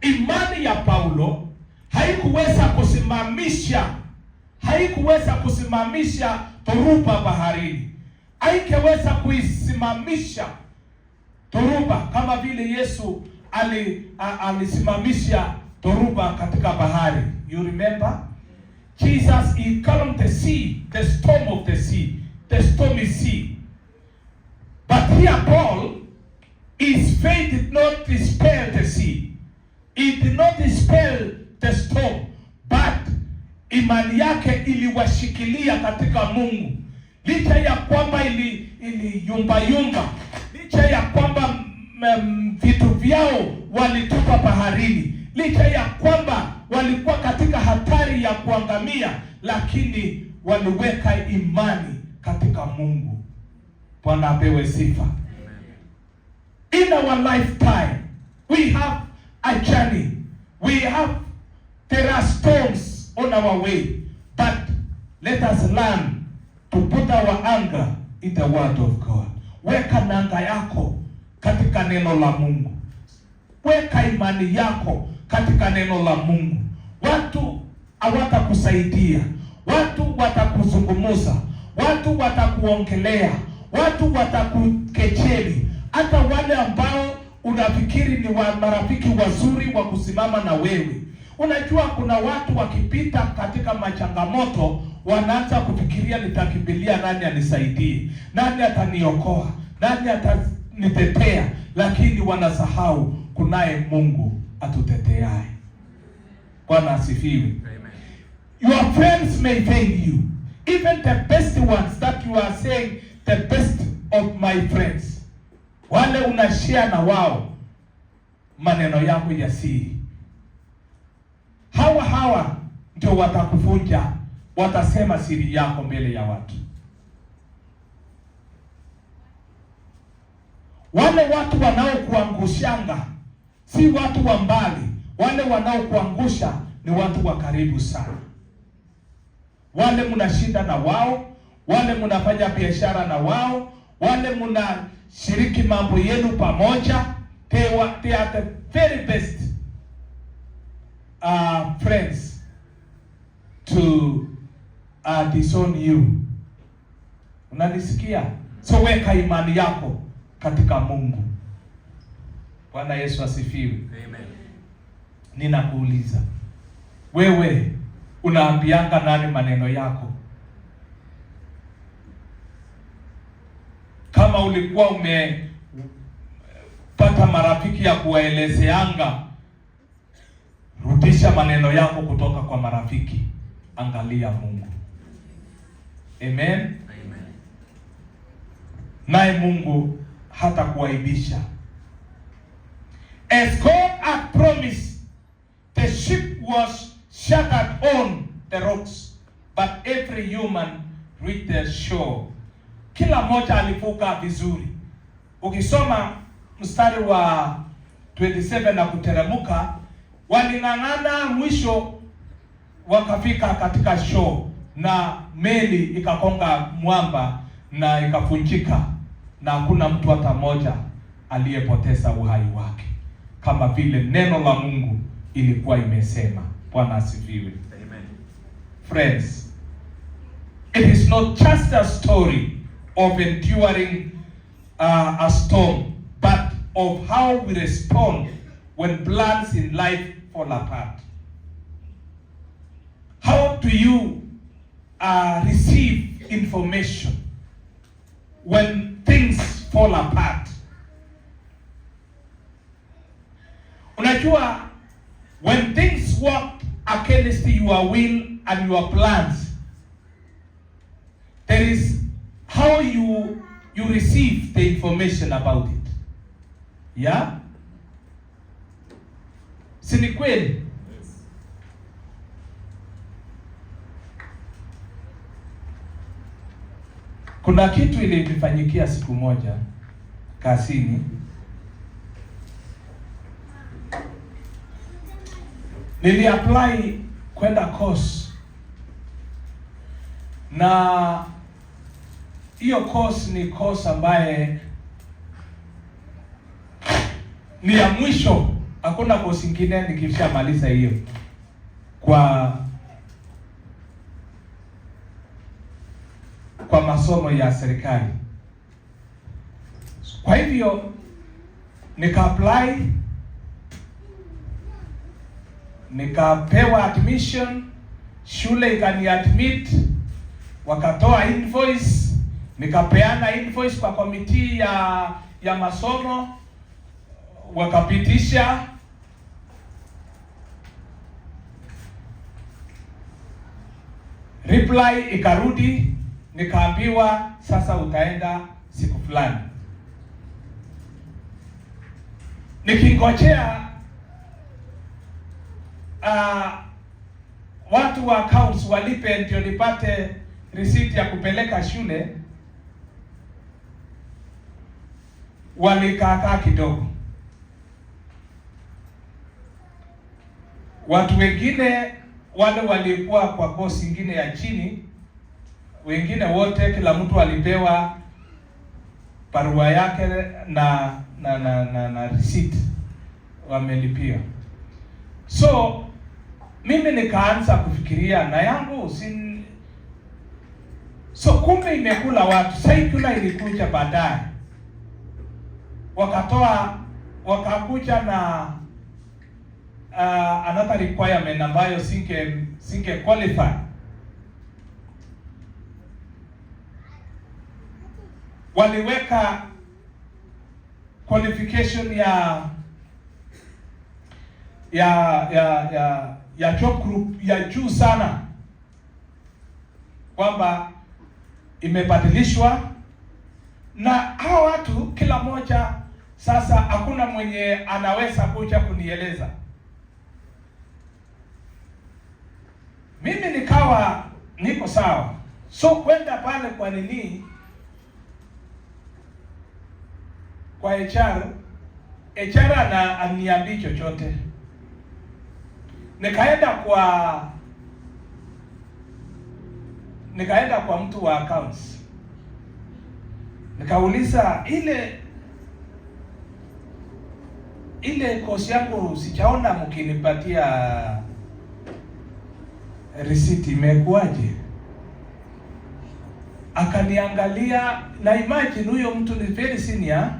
imani ya Paulo haikuweza kusimamisha dhoruba baharini. Haikuweza kuisimamisha dhoruba kama vile Yesu alisimamisha dhoruba katika bahari. You remember? Jesus, he calmed the sea, the storm of the sea, the stormy sea. But here Paul, his faith did not dispel the sea. It did not dispel the storm, but imani yake iliwashikilia katika Mungu. Licha ya kwamba ili yumba, licha ya kwamba vitu vyao walitupa baharini, licha ya kwamba walikuwa katika hatari ya kuangamia, lakini waliweka imani katika Mungu. Bwana apewe sifa. In our lifetime, we have a journey. There are storms on our way, but let us learn to put our anger in the word of God. Weka nanga yako katika neno la Mungu. Weka imani yako katika neno la Mungu. Watu hawatakusaidia, watu watakuzungumuza, watu watakuongelea, watu watakukejeli. Hata wale ambao unafikiri ni marafiki wazuri wa kusimama na wewe. Unajua kuna watu wakipita katika machangamoto wanaanza kufikiria nitakimbilia nani anisaidie, nani ataniokoa, nani atanitetea, lakini wanasahau kunaye Mungu atuteteaye. Bwana asifiwe. Your friends may fail you. Even the best ones that you are saying, the best of my friends, wale unashare na wao maneno yako ya siri, hawa ndio watakufunja, watasema siri yako mbele ya watu. Wale watu wanaokuangushanga si watu wa mbali, wale wanaokuangusha ni watu wa karibu sana. Wale mnashinda na wao, wale mnafanya biashara na wao, wale mnashiriki mambo yenu pamoja, they are the very best friends to disown you. Unanisikia? So weka imani yako katika Mungu. Bwana Yesu asifiwe. Amen. Ninakuuliza, wewe unaambianga nani maneno yako? Kama ulikuwa umepata marafiki ya kuwaelezeanga, rudisha maneno yako kutoka kwa marafiki. Angalia Mungu. Amen. Amen. Naye Mungu hata kuaibisha. As God had promised, the ship was shattered on the rocks, but every human reached the shore. Kila mmoja alivuka vizuri. Ukisoma mstari wa 27 na kuteremuka, waling'ang'ana, mwisho wakafika katika shore, na meli ikakonga mwamba na ikafunjika, na hakuna mtu hata mmoja aliyepoteza uhai wake, kama vile neno la Mungu ilikuwa imesema. Bwana asifiwe. Amen. Friends, it is not just a story of enduring a storm, but of how we respond when plans in life fall apart. How do you receive information when things fall apart? Unajua, when things work against your will and your plans, there is how you receive the information about it. Yeah? Si ni kweli? Kuna kitu ilinifanyikia siku moja kazini. Nili apply kwenda course, na hiyo course ni course ambaye ni ya mwisho Hakuna kosi ingine nikishamaliza hiyo kwa masomo ya serikali. Kwa hivyo nika-apply, nikapewa admission, shule ikani-admit, wakatoa invoice, nikapeana invoice kwa komiti ya masomo, wakapitisha. Reply ikarudi, nikaambiwa sasa utaenda siku fulani. Nikingojea watu wa accounts walipe ndio nipate receipt ya kupeleka shule, walikaa kidogo. Watu wengine wale walikuwa kwa kosi ingine ya chini, wengine wote kila mtu alipewa barua yake na receipt wamelipia. So mimi nikaanza kufikiria na yangu so kumbe imekula watu. Secular ilikuja baadaye, wakakuja na another requirement ambayo singe qualify. Waliweka qualification ya job group ya juu sana, kwamba imebadilishwa na hao watu kila moja. Sasa hakuna mwenye anaweza kuja kunieleza. Mimi nikawa niko sawa, so kwenda pale kwa nini, kwa HR aniambii chochote. Nikaenda kwa mtu wa accounts, nikauliza ile kosi yangu sijaona mkinipatia receipt, imekuaje? Akaniangalia, na imagine huyo mtu ni very senior,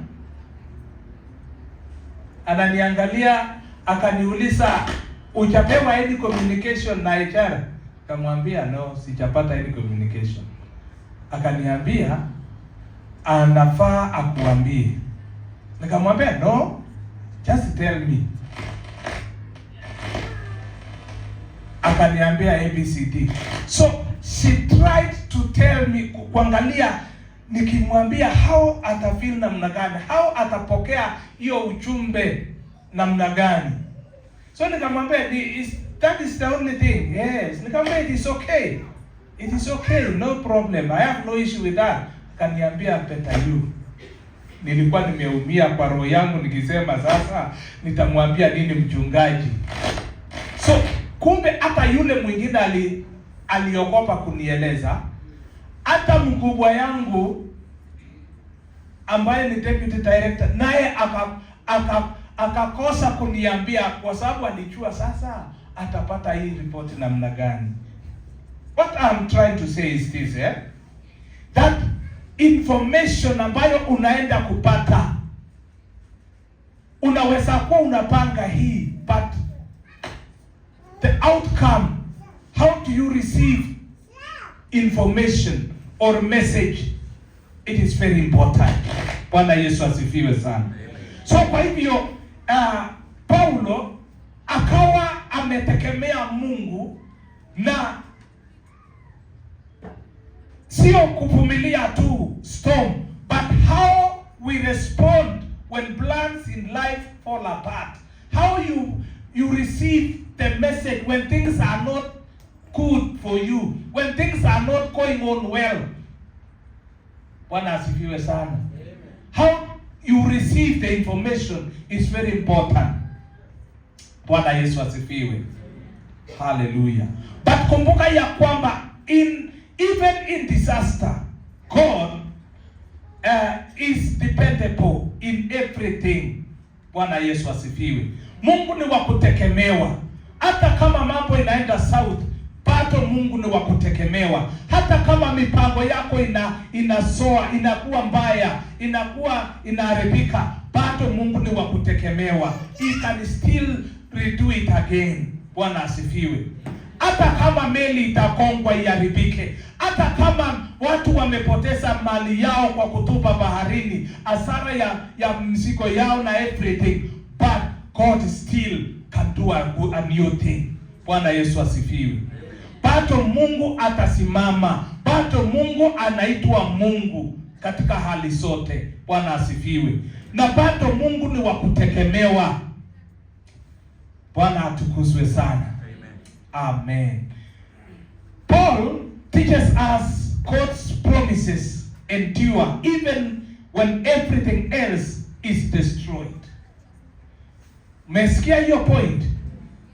ananiangalia akaniuliza, uchapewa any communication na HR? Kamwambia no, sijapata any communication. Akaniambia anafaa akuambie. Nikamwambia no, just tell me. Akaniambia ABCD. So she tried to tell me, kuangalia nikimwambia how atafeel namna gani, how atapokea hiyo ujumbe namna gani. So nikamwambia that is the only thing. Yes, nikamwambia it is okay. It is okay, no problem. I have no issue with that. Akaniambia better you. Nilikuwa nimeumia kwa roho yangu nikisema sasa nitamwambia nini mchungaji. So kumbe hata yule mwingine aliogopa kunieleza. Hata mkubwa yangu ambaye ni deputy director naye akakosa kuniambia, kwa sababu alijua sasa atapata hii report namna gani. What I'm trying to say is this, that information ambayo unaenda kupata, unaweza kuwa unapanga hii, but the outcome, how do you receive information or message, it is very important. Bwana Yesu asifiwe sana. So kwa hivyo Paulo akawa ametegemea Mungu, na sio kuvumilia tu storm, but how we respond when plans in life fall apart. How you receive the message when things are not good for you, when things are not going on well. Bwana asifiwe sana. How you receive the information is very important. Bwana Yesu asifiwe. Hallelujah. But kumbuka ya kwamba even in disaster, God is dependable in everything. Bwana Yesu asifiwe. Mungu ni wa kutegemewa. Hata kama mambo inaenda south, bado Mungu ni wa kutegemewa. Hata kama mipango yako inasoa, inakuwa mbaya, inakuwa inaharibika, bado Mungu ni wa kutegemewa. He can still redo it again. Bwana asifiwe. Hata kama meli itakongwa iharibike, hata kama watu wamepoteza mali yao kwa kutupa baharini, hasara ya mzigo yao na everything, but God still can do a new thing. Bwana Yesu asifiwe. Bado Mungu atasimama. Bado Mungu anaitwa Mungu katika hali zote. Bwana asifiwe. Na bado Mungu ni wa kutegemewa. Bwana atukuzwe sana. Amen. Paul teaches us God's promises endure even when everything else is destroyed. Umesikia hiyo point?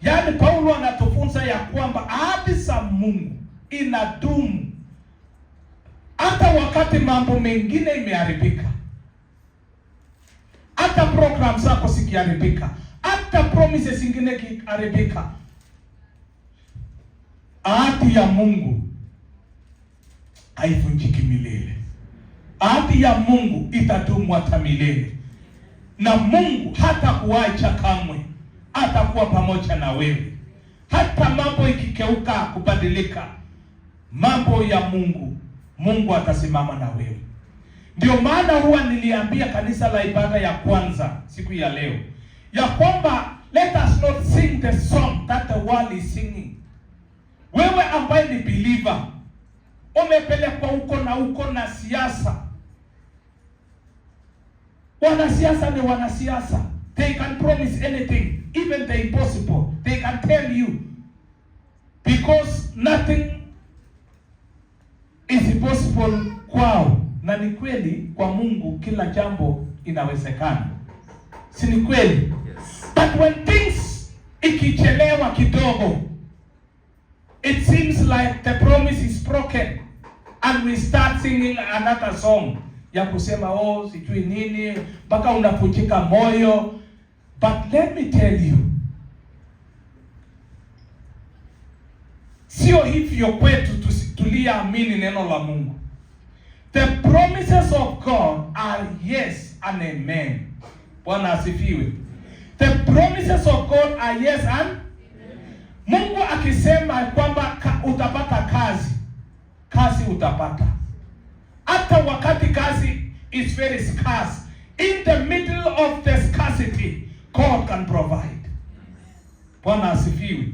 Yaani Paulo anatufunza ya kwamba ahadi za Mungu inadumu hata wakati mambo mengine imeharibika. Hata program zako zikiharibika, hata promises zingine kiharibika, ahadi ya Mungu haivunjiki milele. Ahadi ya Mungu itadumu hata milele. Na Mungu hata kuacha kamwe. Atakuwa pamoja na wewe. Hata mambo ikikeuka kubadilika, mambo ya Mungu atasimama na wewe. Ndio maana huwa niliambia kanisa la ibada ya kwanza siku ya leo ya kwamba let us not sing the song that the world is singing. Wewe ambaye ni believer, umepelekwa huko na siasa. Wanasiasa ni wanasiasa. They can promise anything, even the impossible. They can tell you, because nothing is impossible kwao. Na ni kweli kwa Mungu kila jambo inawezekana. Si ni kweli? Yes. But when things ikichelewa kidogo, it seems like the promise is broken and we start singing another song ya kusema sijui nini mpaka unavunjika moyo. But let me tell you, sio hivyo kwetu tuliamini neno la Mungu. The promises of God are yes and amen. Bwana asifiwe. The promises of God are yes and amen. Mungu akisema kwamba utapata kazi utapata. Hata wakati kazi is very scarce, in the middle of the scarcity, God can provide. Bwana asifiwe.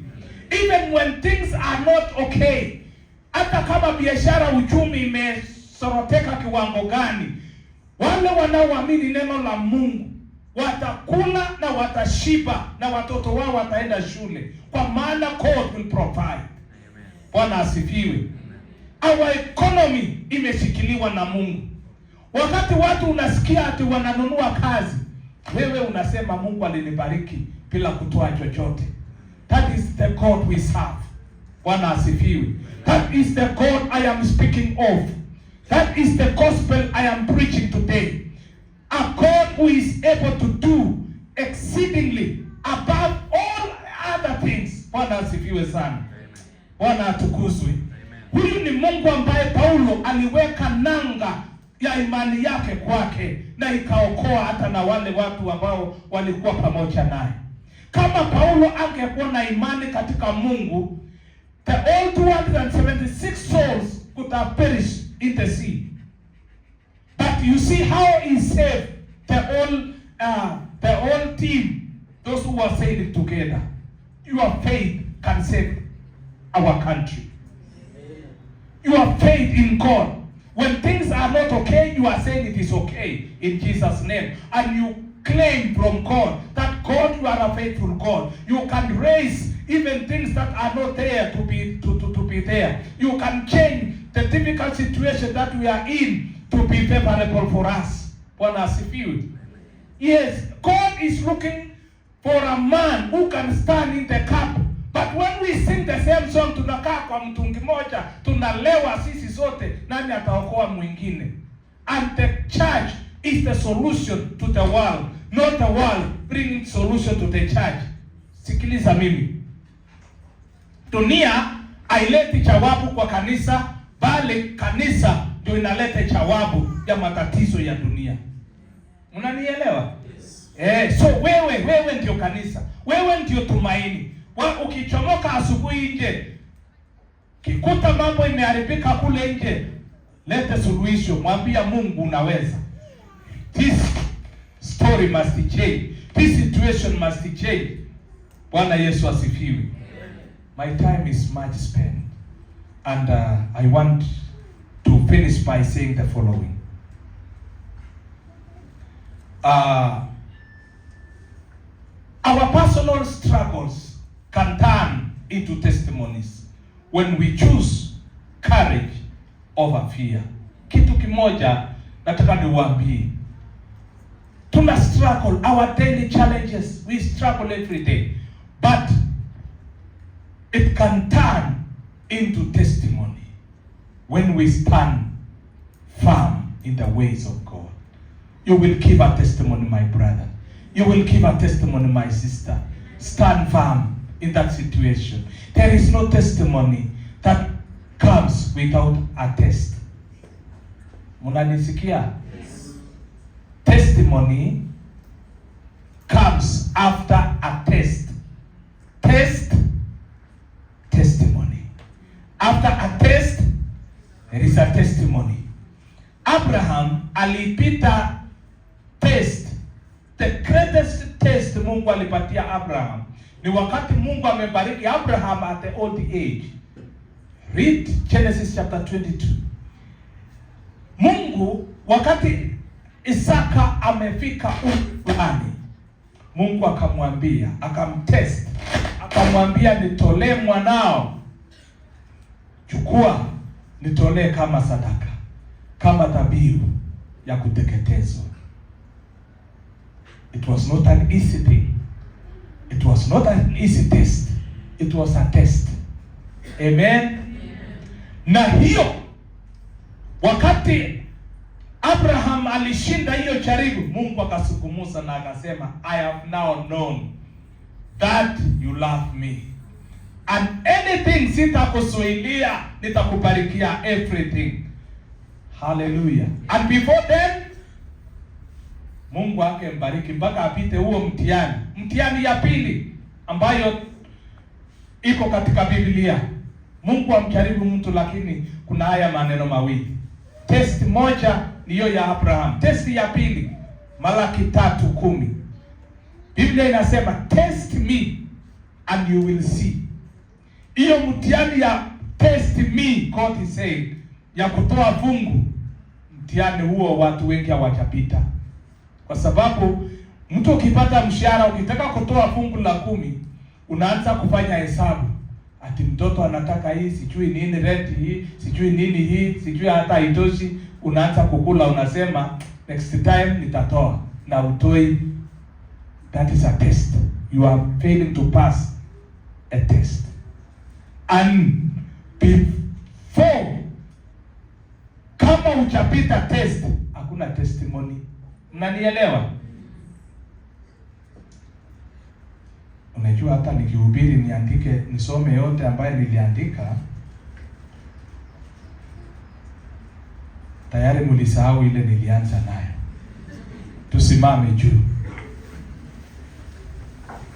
Even when things are not okay, hata kama biashara uchumi imesoroteka kiwango gani, wale wanaoamini neno la Mungu watakula na watashiba na watoto wao wataenda shule, kwa maana God will provide. Bwana asifiwe. Our economy imeshikiliwa na Mungu. Wakati watu unasikia ati wananunua kazi, wewe unasema Mungu alinibariki bila kutoa chochote. That is the God we serve. Bwana asifiwe. That is the God I am speaking of. That is the gospel I am preaching today. A God who is able to do exceedingly above all other things. Bwana asifiwe sana. Bwana atukuzwe. Huyu ni Mungu ambaye Paulo aliweka nanga ya imani yake kwake na ikaokoa hata na wale watu ambao walikuwa pamoja naye. Kama Paulo angekuwa na imani katika Mungu, the all 276 souls could have perished in the sea. But you see how he saved the whole team, those who were sailing together. Your faith can save our country. Your faith in God. When things are not okay, you are saying it is okay in Jesus' name. And you claim from God that God, you are a faithful God. You can raise even things that are not there to be there. You can change the difficult situation that we are in to be favorable for us. Bwana asifiwe. Yes, God is looking for a man who can stand in the cup. But when we sing the same song, tunakaa kwa mtungi moja, tunalewa sisi sote, nani ataokoa mwingine? And the church is the solution to the world. not the world bringing solution to the church. Sikiliza mimi. Dunia haileti jawabu kwa kanisa, bali kanisa ndio inaleta jawabu ya matatizo ya dunia. Unanielewa? Yes. So wewe ndio kanisa. Wewe ndio tumaini. Ukichomoka asubuhi nje, kikuta mambo imeharibika kule nje, lete suluhisho, mwambia Mungu unaweza. This story must change. This situation must change. Bwana Yesu asifiwe. My time is much spent, and I want to finish by saying the following. Our personal struggles can turn into testimonies when we choose courage over fear. Kitu kimoja nataka niwaambie. Tuna struggle, our daily challenges, we struggle every day. But it can turn into testimony when we stand firm in the ways of God. You will give a testimony, my brother. You will give a testimony, my sister. Stand firm in that situation. There is no testimony that comes without a test. Munanisikia? Yes. Testimony comes after a test. Testimony. After a test, there is a testimony. Abraham alipita test. The greatest test Mungu alipatia Abraham ni wakati Mungu amebariki Abraham at the old age. Read Genesis chapter 22. Mungu wakati Isaka amefika umri, Mungu akamwambia, akamtest, akamwambia nitolee mwanao, chukua nitolee kama sadaka, kama dhabihu ya kuteketezwa. It was not an easy thing. It was not an easy test. It was a test. Amen. Na hiyo wakati Abraham alishinda hiyo jaribu, Mungu akasukumuza na akasema, I have now known that you love me. And anything sitakuzuilia, nitakubarikia everything. Hallelujah. And before then, Mungu akembariki mpaka apite huo mtihani. Mtihani ya pili ambayo iko katika Biblia. Mungu amjaribu mtu, lakini kuna haya maneno mawili. Test moja ni hiyo ya Abraham. Test ya pili, Malaki 3:10. Biblia inasema, test me and you will see. Hiyo mtihani ya test me, God is saying, ya kutoa fungu, mtihani huo watu wengi hawajapita. Kwa sababu mtu ukipata mshahara, ukitaka kutoa fungu la 10, unaanza kufanya hesabu. Ati mtoto anataka hii, sijui nini rent hii, sijui nini hii, sijui hata haitoshi, unaanza kukula, unasema next time nitatoa, na utoi. That is a test. You are failing to pass a test. And before, kama hujapita test, hakuna testimony. Mnanielewa? Unajua hata nikihubiri niandike, nisome yote ambayo niliandika, tayari mlisahau ile nilianza nayo. Tusimame juu.